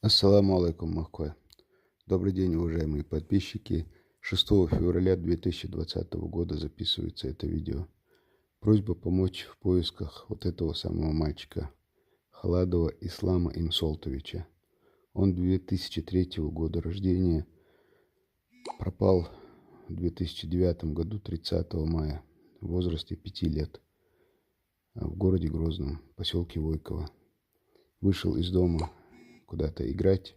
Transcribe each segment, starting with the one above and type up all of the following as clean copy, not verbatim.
Ассаламу алейкум, Махкой. Добрый день, уважаемые подписчики. 6 февраля 2020 года записывается это видео. Просьба помочь в поисках вот этого самого мальчика, Халадова Ислама Имсолтовича. Он 2003 года рождения, пропал в 2009 году 30 мая в возрасте 5 лет в городе Грозном, поселке Войково. Вышел из дома куда-то играть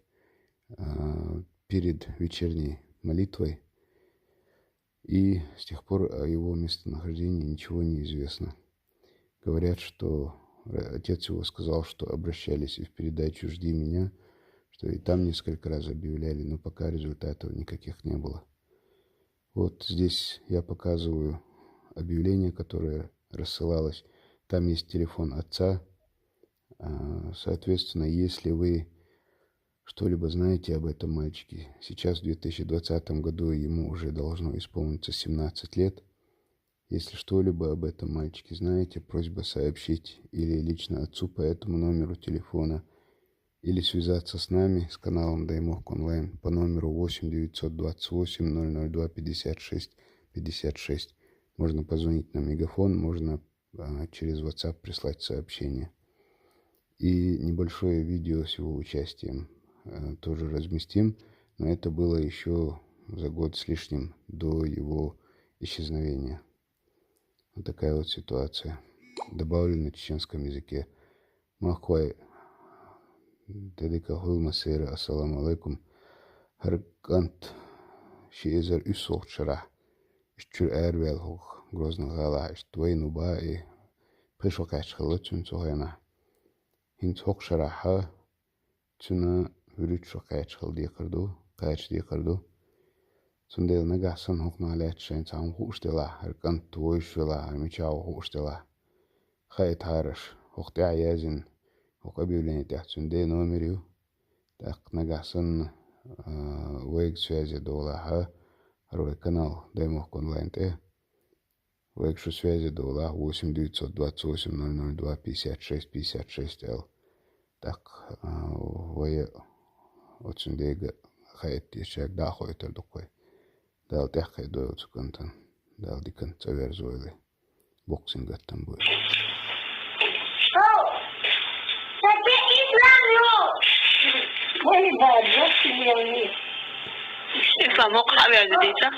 перед вечерней молитвой, и с тех пор о его местонахождении ничего не известно. Говорят, что отец его сказал, что обращались и в передачу «Жди меня», что и там несколько раз объявляли, но пока результатов никаких не было. Вот здесь я показываю объявление, которое рассылалось. Там есть телефон отца. Соответственно, если вы что-либо знаете об этом мальчике, сейчас в 2020 году ему уже должно исполниться 17 лет. Если что-либо об этом мальчике знаете, просьба сообщить или лично отцу по этому номеру телефона, или связаться с нами, с каналом Даймок Онлайн по номеру 8 928 002 56 56. Можно позвонить на мегафон, можно через WhatsApp прислать сообщение. И небольшое видео с его участием тоже разместим, но это было еще за год с лишним до его исчезновения. Вот такая вот ситуация. Добавлю на чеченском языке. Махкой дедика хулмасера, ассаламу алейкум. Харкант шиезер усох чара. Ищур эрвел хух грозно гала. Иштвей нуба и пришокач халатун цохена. Хинт хок шараха цуна вручо кач хал дикарду, кач дикарду. Цундел нагасан хок налет шен цам хуштела. Харкант твойшвела, армичау хуштела. Хайт хараш. Хок тяязин. Хок объявление тяцунде номерю. Так нагасан вейк связи дола. Рой канал Даймок Онлайн те. Вейк шу связи дола 8 928 002 56 56 Л. Так, вая отсюндега хайт тишак дахой тердукой. Дал тяхай дойл цукантан. Дал дикан цавер зойлы. Боксинг там будет. İslam okula verdi diyeceğim.